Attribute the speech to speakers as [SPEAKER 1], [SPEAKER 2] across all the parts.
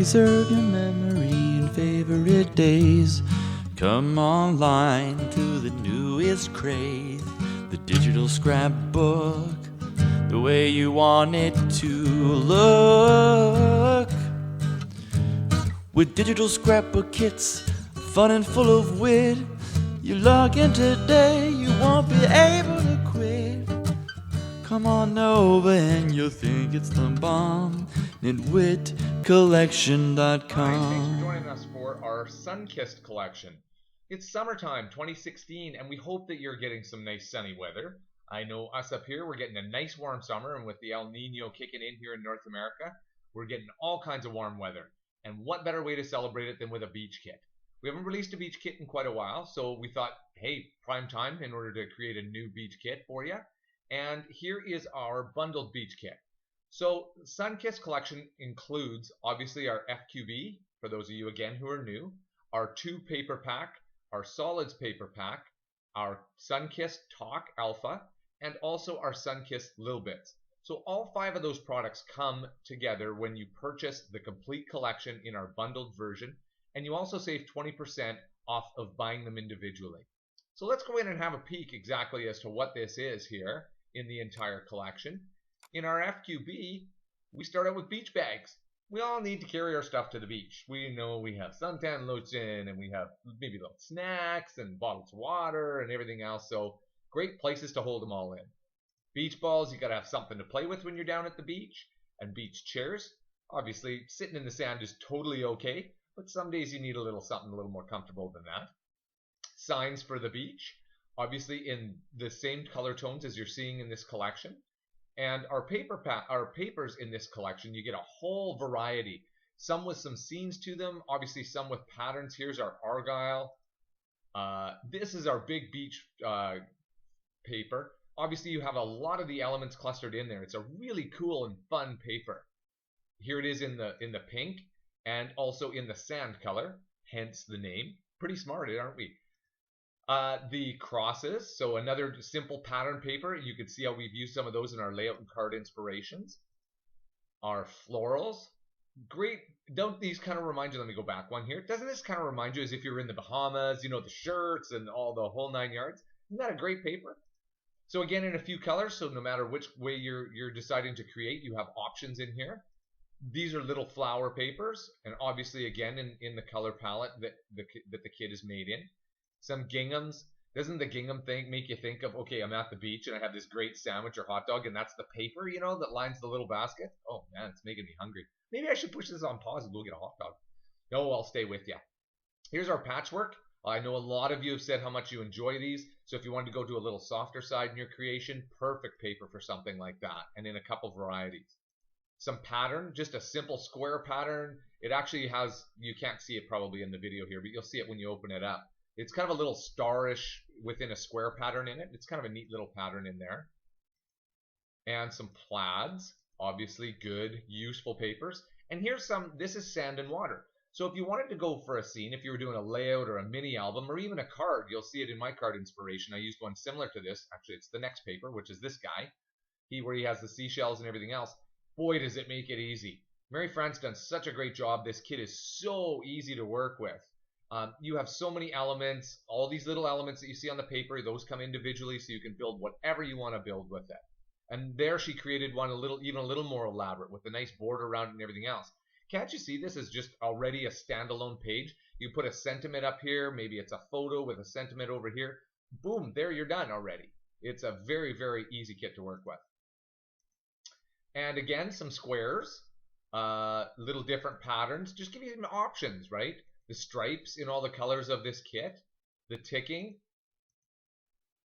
[SPEAKER 1] preserve your memory and favorite days. Come online to the newest craze, the digital scrapbook, the way you want it to look. With digital scrapbook kits, fun and full of wit, you log in today, you won't be able to quit. Come on over and you'll think it's the bomb. Nitwitcollection.com.
[SPEAKER 2] Thanks for joining us for our sun-kissed collection. It's summertime 2016 and we hope that you're getting some nice sunny weather. I know us up here, we're getting a nice warm summer, and with the El Nino kicking in here in North America, we're getting all kinds of warm weather. And what better way to celebrate it than with a beach kit? We haven't released a beach kit in quite a while, so we thought, hey, prime time in order to create a new beach kit for you. And here is our bundled beach kit. So Sun-Kissed collection includes obviously our FQB, for those of you again who are new, our 2 paper pack, our solids paper pack, our Sun-Kissed Talk Alpha, and also our Sun-Kissed Lil Bits. So all 5 of those products come together when you purchase the complete collection in our bundled version, and you also save 20% off of buying them individually. So let's go in and have a peek exactly as to what this is here in the entire collection. In our FQB, we start out with beach bags. We all need to carry our stuff to the beach. We know we have suntan lotion, and we have maybe little snacks and bottles of water and everything else, so great places to hold them all in. Beach balls, you gotta have something to play with when you're down at the beach. And beach chairs, obviously sitting in the sand is totally okay, but some days you need a little something a little more comfortable than that. Signs for the beach, obviously in the same color tones as you're seeing in this collection. And our papers in this collection, you get a whole variety. Some with some scenes to them, obviously some with patterns. Here's our Argyle. This is our big beach paper. Obviously you have a lot of the elements clustered in there. It's a really cool and fun paper. Here it is in the pink and also in the sand color, hence the name. Pretty smart, aren't we? The crosses, so another simple pattern paper. You can see how we've used some of those in our layout and card inspirations. Our florals, great. Don't these kind of remind you, let me go back one here. Doesn't this kind of remind you as if you're in the Bahamas, you know, the shirts and all the whole 9 yards? Isn't that a great paper? So again, in a few colors, so no matter which way you're deciding to create, you have options in here. These are little flower papers, and obviously again in the color palette that the kit is made in. Some ginghams. Doesn't the gingham thing make you think of, okay, I'm at the beach and I have this great sandwich or hot dog, and that's the paper, you know, that lines the little basket? Oh man, it's making me hungry. Maybe I should push this on pause and go get a hot dog. No, I'll stay with you. Here's our patchwork. I know a lot of you have said how much you enjoy these, so if you wanted to go to a little softer side in your creation, perfect paper for something like that, and in a couple varieties. Some pattern, just a simple square pattern. It actually has, you can't see it probably in the video here, but you'll see it when you open it up. It's kind of a little starish within a square pattern in it. It's kind of a neat little pattern in there. And some plaids, obviously good, useful papers. And here's some, this is sand and water. So if you wanted to go for a scene, if you were doing a layout or a mini album or even a card, you'll see it in my card inspiration. I used one similar to this. Actually, it's the next paper, which is this guy. Where he has the seashells and everything else. Boy, does it make it easy. Mary Fran's done such a great job. This kit is so easy to work with. You have so many elements, all these little elements that you see on the paper, those come individually so you can build whatever you want to build with it. And there she created one even a little more elaborate with a nice border around it and everything else. Can't you see this is just already a standalone page? You put a sentiment up here, maybe it's a photo with a sentiment over here. Boom, there you're done already. It's a very, very easy kit to work with. And again, some squares, little different patterns, just give you some options, right? The stripes in all the colors of this kit, the ticking,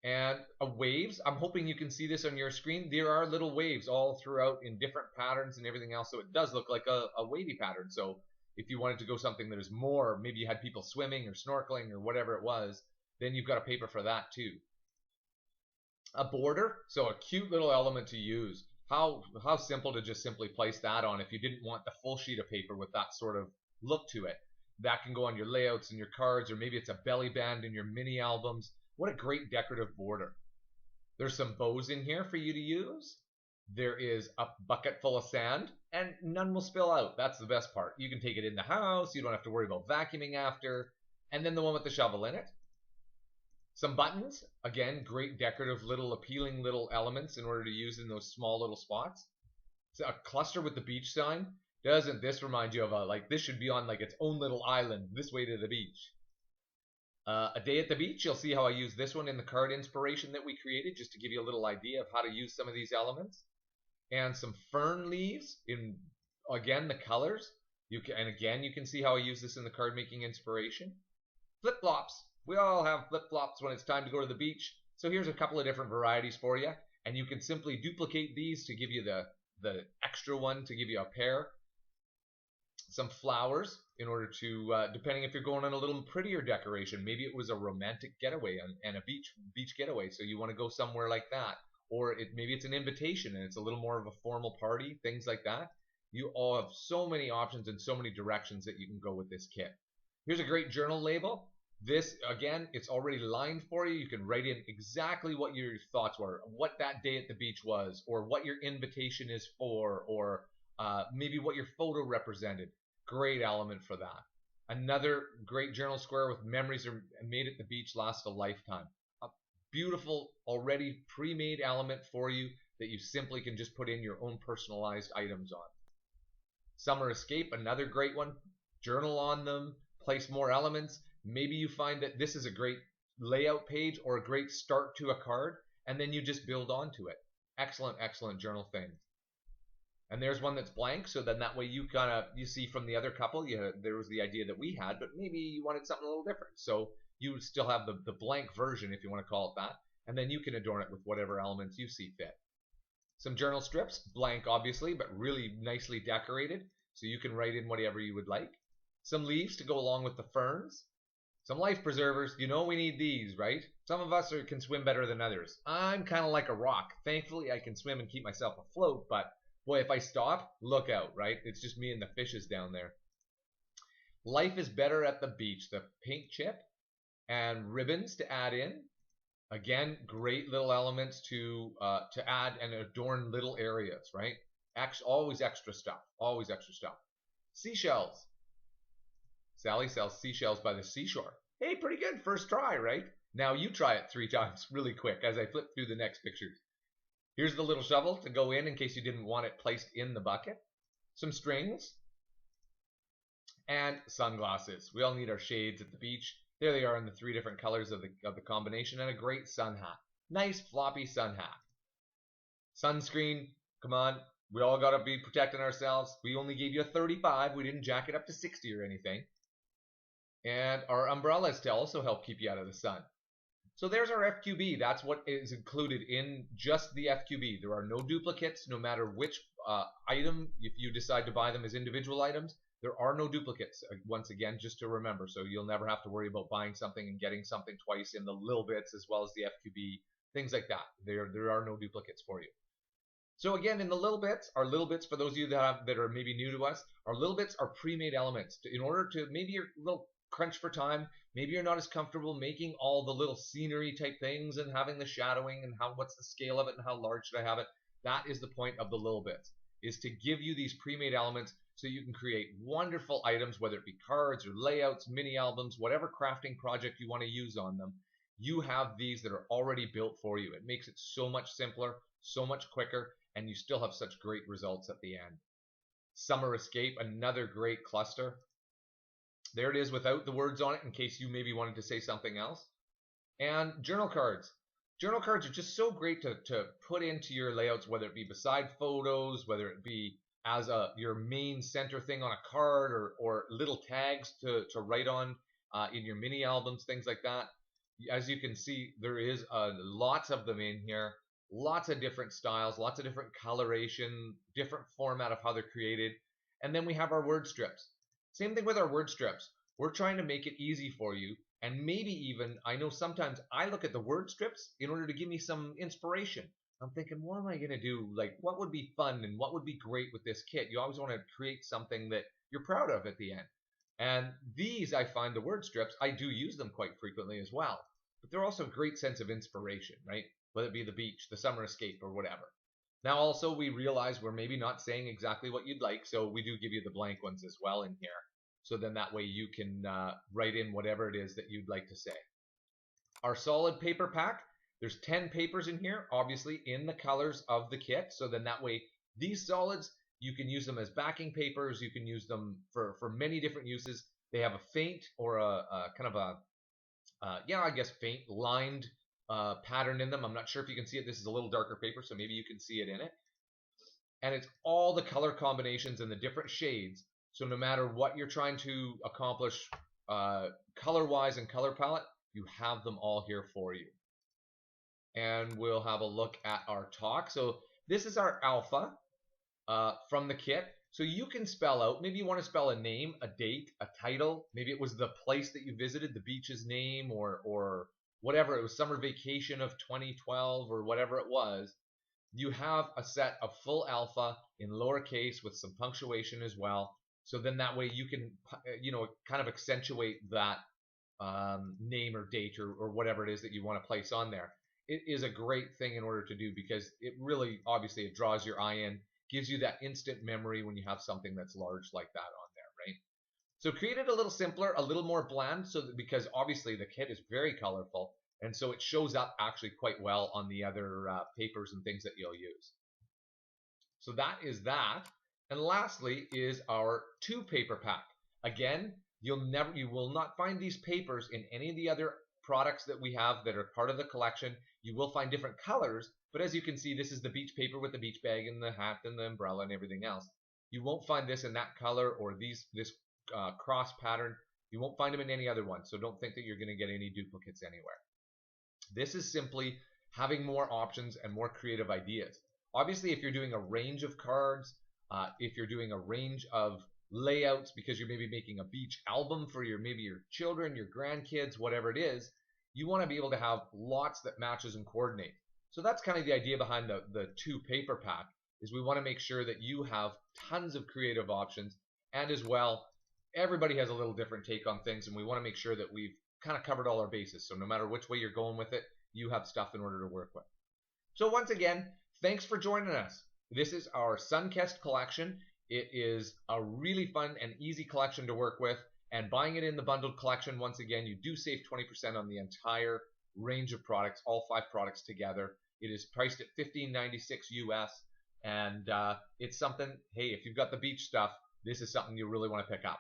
[SPEAKER 2] and waves. I'm hoping you can see this on your screen. There are little waves all throughout in different patterns and everything else, so it does look like a wavy pattern. So if you wanted to go something that is more, maybe you had people swimming or snorkeling or whatever it was, then you've got a paper for that too. A border, so a cute little element to use. How simple to just simply place that on if you didn't want the full sheet of paper with that sort of look to it. That can go on your layouts and your cards, or maybe it's a belly band in your mini albums. What a great decorative border. There's some bows in here for you to use. There is a bucket full of sand. and none will spill out. That's the best part. You can take it in the house. You don't have to worry about vacuuming after. And then the one with the shovel in it. Some buttons. Again, great decorative little appealing little elements in order to use in those small little spots. So a cluster with the beach sign. Doesn't this remind you of like this should be on like its own little island this way to the beach? A day at the beach, you'll see how I use this one in the card inspiration that we created just to give you a little idea of how to use some of these elements. And some fern leaves in, again, the colors. And again, you can see how I use this in the card making inspiration. Flip-flops. We all have flip-flops when it's time to go to the beach. So here's a couple of different varieties for you. And you can simply duplicate these to give you the extra one to give you a pair. Some flowers in order to, depending if you're going on a little prettier decoration, maybe it was a romantic getaway and a beach getaway, so you want to go somewhere like that, or maybe it's an invitation and it's a little more of a formal party, things like that. You all have so many options and so many directions that you can go with this kit. Here's a great journal label. This, again, it's already lined for you. You can write in exactly what your thoughts were, what that day at the beach was, or what your invitation is for, or maybe what your photo represented. Great element for that. Another great journal square with memories are made at the beach last a lifetime. A beautiful, already pre-made element for you that you simply can just put in your own personalized items on. Summer Escape, another great one. Journal on them, place more elements. Maybe you find that this is a great layout page or a great start to a card, and then you just build onto it. Excellent, excellent journal thing. And there's one that's blank, so then that way you see from the other couple, there was the idea that we had, but maybe you wanted something a little different. So you would still have the blank version, if you want to call it that, and then you can adorn it with whatever elements you see fit. Some journal strips, blank obviously, but really nicely decorated, so you can write in whatever you would like. Some leaves to go along with the ferns. Some life preservers, you know we need these, right? Some of us can swim better than others. I'm kind of like a rock. Thankfully, I can swim and keep myself afloat, but boy, if I stop, look out, right? It's just me and the fishes down there. Life is better at the beach. The paint chip and ribbons to add in. Again, great little elements to add and adorn little areas, right? Always extra stuff. Always extra stuff. Seashells. Sally sells seashells by the seashore. Hey, pretty good. First try, right? Now you try it 3 times really quick as I flip through the next pictures. Here's the little shovel to go in case you didn't want it placed in the bucket. Some strings. And sunglasses. We all need our shades at the beach. There they are in the 3 different colors of the combination, and a great sun hat. Nice floppy sun hat. Sunscreen. Come on. We all got to be protecting ourselves. We only gave you a 35. We didn't jack it up to 60 or anything. And our umbrellas to also help keep you out of the sun. So there's our FQB. That's what is included in just the FQB. There are no duplicates, no matter which item. If you decide to buy them as individual items, there are no duplicates. Once again, just to remember, so you'll never have to worry about buying something and getting something twice in the little bits as well as the FQB, things like that. There are no duplicates for you. So again, in the little bits, our little bits, for those of you that are maybe new to us, our little bits are pre-made elements. In order to, maybe you're a little crunch for time, maybe you're not as comfortable making all the little scenery type things and having the shadowing and what's the scale of it and how large should I have it. That is the point of the little bits, is to give you these pre-made elements so you can create wonderful items, whether it be cards or layouts, mini albums, whatever crafting project you want to use on them. You have these that are already built for you. It makes it so much simpler, so much quicker, and you still have such great results at the end. Summer Escape, another great cluster. There it is without the words on it in case you maybe wanted to say something else. And journal cards. Journal cards are just so great to put into your layouts, whether it be beside photos, whether it be as your main center thing on a card, or little tags to write on in your mini albums, things like that. As you can see, there is lots of them in here. Lots of different styles, lots of different coloration, different format of how they're created. And then we have our word strips. Same thing with our word strips. We're trying to make it easy for you. And maybe even, I know sometimes I look at the word strips in order to give me some inspiration. I'm thinking, what am I going to do? Like, what would be fun and what would be great with this kit? You always want to create something that you're proud of at the end. And these, I find, the word strips, I do use them quite frequently as well. But they're also a great sense of inspiration, right? Whether it be the beach, the summer escape, or whatever. Now also we realize we're maybe not saying exactly what you'd like, so we do give you the blank ones as well in here. So then that way you can write in whatever it is that you'd like to say. Our solid paper pack, there's 10 papers in here, obviously in the colors of the kit. So then that way these solids, you can use them as backing papers. You can use them for many different uses. They have a faint or a kind of a, yeah, I guess faint lined pattern in them. I'm not sure if you can see it. This is a little darker paper, so maybe you can see it in it. And it's all the color combinations and the different shades. So no matter what you're trying to accomplish color-wise and color palette, you have them all here for you. And we'll have a look at our talk. So this is our alpha from the kit. So you can spell out, maybe you want to spell a name, a date, a title. Maybe it was the place that you visited, the beach's name, or whatever. It was summer vacation of 2012 or whatever it was. You have a set of full alpha in lowercase with some punctuation as well. So then that way you can, kind of accentuate that name or date or whatever it is that you want to place on there. It is a great thing in order to do because it really, obviously, it draws your eye in, gives you that instant memory when you have something that's large like that on there, right? So create it a little simpler, a little more bland, so that because obviously the kit is very colorful, and so it shows up actually quite well on the other papers and things that you'll use. So that is that. And lastly is our 2 paper pack. Again, you will not find these papers in any of the other products that we have that are part of the collection. You will find different colors, but as you can see, this is the beach paper with the beach bag and the hat and the umbrella and everything else. You won't find this in that color or this cross pattern. You won't find them in any other one, so don't think that you're going to get any duplicates anywhere. This is simply having more options and more creative ideas. Obviously, if you're doing a range of cards, if you're doing a range of layouts because you're maybe making a beach album for maybe your children, your grandkids, whatever it is, you want to be able to have lots that matches and coordinate. So that's kind of the idea behind the 2 paper pack, is we want to make sure that you have tons of creative options, and as well, everybody has a little different take on things, and we want to make sure that we've kind of covered all our bases. So no matter which way you're going with it, you have stuff in order to work with. So once again, thanks for joining us. This is our Sunkist collection. It is a really fun and easy collection to work with, and buying it in the bundled collection, once again, you do save 20% on the entire range of products, all 5 products together. It is priced at $15.96 US, and it's something, hey, if you've got the beach stuff, this is something you really want to pick up.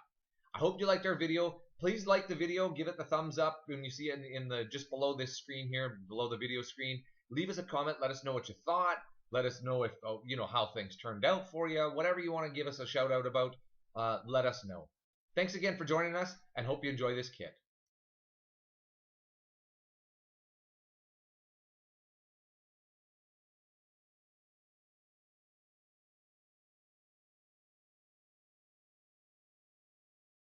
[SPEAKER 2] I hope you liked our video. Please like the video, give it the thumbs up when you see it in the just below this screen here, below the video screen. Leave us a comment, let us know what you thought. Let us know if how things turned out for you. Whatever you want to give us a shout out about, let us know. Thanks again for joining us, and hope you enjoy this kit.